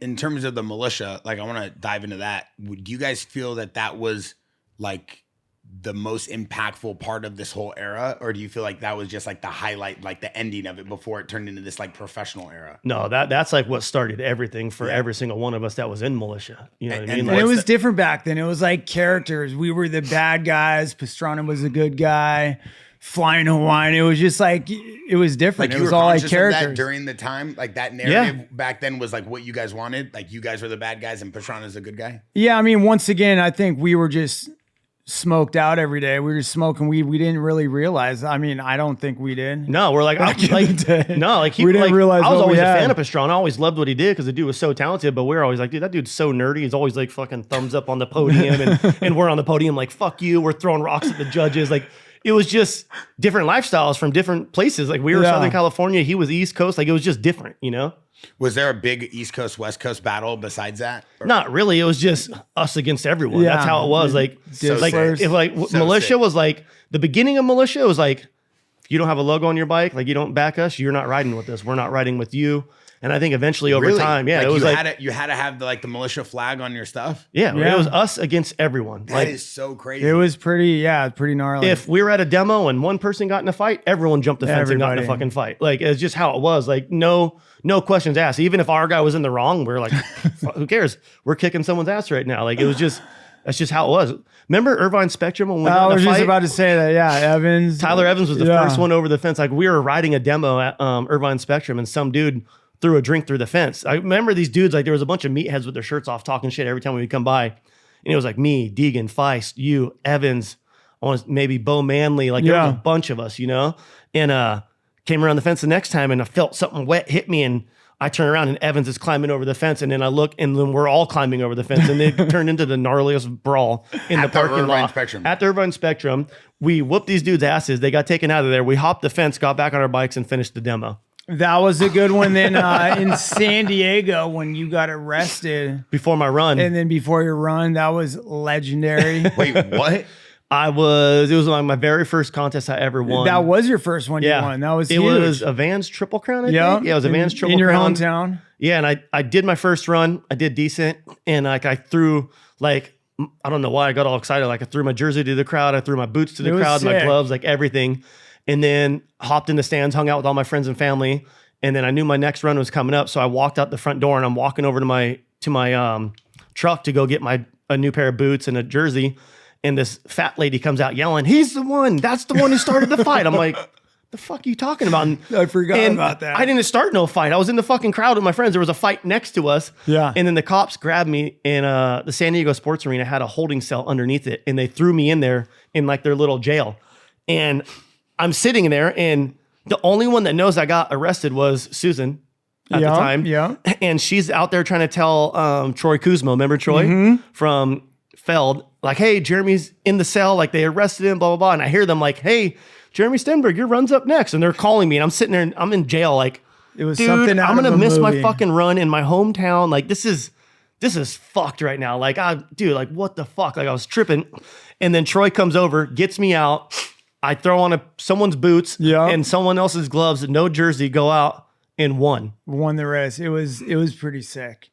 in terms of the militia, like I want to dive into that. Do you guys feel that that was like the most impactful part of this whole era, or do you feel like that was just like the highlight, like the ending of it before it turned into this like professional era? No, that's like what started everything for every single one of us that was in militia. You know what I mean? And it was different back then. It was like characters. We were the bad guys. Pastrana was a good guy. Flying Hawaiian. It was just like, it was different. Like it was all like characters. That during the time, like that narrative back then was like what you guys wanted. Like you guys were the bad guys and Pastrana's a good guy. Yeah, I mean, once again, I think we were just smoked out every day. We were just smoking weed. We didn't really realize. I mean, I don't think we did. No, we're like, we didn't realize. I was always a fan of Pastrana. I always loved what he did because the dude was so talented. But we were always like, dude, that dude's so nerdy. He's always like fucking thumbs up on the podium, and we're on the podium like, fuck you. We're throwing rocks at the judges. Like, it was just different lifestyles from different places. Like we were Southern California, he was East Coast. Like it was just different, you know? Was there a big East Coast, West Coast battle besides that? Or? Not really. It was just us against everyone. That's how it was. Like, militia was like, the beginning of militia was like, if you don't have a logo on your bike, like you don't back us, you're not riding with us. We're not riding with you. And I think eventually over time, like it was you had to have the militia flag on your stuff. Yeah, it was us against everyone. That is so crazy. It was pretty gnarly. If we were at a demo and one person got in a fight, everyone jumped the fence and got in a fucking fight. Like it's just how it was. Like no questions asked. Even if our guy was in the wrong, we're like, who cares? We're kicking someone's ass right now. Like it was just. That's just how it was. Remember Irvine Spectrum when we got in a fight? I was just about to say that. Yeah, Evans. Tyler Evans was the first one over the fence. Like we were riding a demo at Irvine Spectrum, and some dude threw a drink through the fence. I remember these dudes, like there was a bunch of meatheads with their shirts off talking shit every time we would come by. And it was like me, Deegan, Feist, you, Evans, maybe Bo Manley. Like there was a bunch of us, you know? And came around the fence the next time and I felt something wet hit me and I turn around and Evans is climbing over the fence, and then I look and then we're all climbing over the fence, and it turned into the gnarliest brawl in the parking lot. At the Irvine Spectrum. We whooped these dudes' asses. They got taken out of there. We hopped the fence, got back on our bikes, and finished the demo. That was a good one. Then in San Diego, when you got arrested before my run, and then before your run, that was legendary. Wait, what? It was like my very first contest I ever won. That was your first one you won. That was huge. It was a Vans Triple Crown, I think. Yeah, it was a Vans Triple Crown. In your hometown? Yeah, and I did my first run. I did decent. And like I threw like, I don't know why I got all excited. Like I threw my jersey to the crowd. I threw my boots to the crowd, my gloves, like everything. And then hopped in the stands, hung out with all my friends and family. And then I knew my next run was coming up. So I walked out the front door and I'm walking over to my truck to go get a new pair of boots and a jersey. And this fat lady comes out yelling, "He's the one. That's the one who started the fight." I'm like, the fuck are you talking about? And I forgot about that. I didn't start no fight. I was in the fucking crowd with my friends. There was a fight next to us. Yeah. And then the cops grabbed me in the San Diego Sports Arena had a holding cell underneath it. And they threw me in there in like their little jail. And I'm sitting there and the only one that knows I got arrested was Susan at the time. Yeah. And she's out there trying to tell Troy Kuzma, remember Troy? From Feld, like, hey, Jeremy's in the cell, like they arrested him, blah, blah, blah. And I hear them like, hey, Jeremy Stenberg, your run's up next. And they're calling me and I'm sitting there and I'm in jail. Like, it was dude, something I'm going to miss my fucking run in my hometown. Like, this is fucked right now. Like, dude, like what the fuck? Like I was tripping. And then Troy comes over, gets me out. I throw on someone's boots and someone else's gloves, no jersey, go out and won. Won the race. It was pretty sick.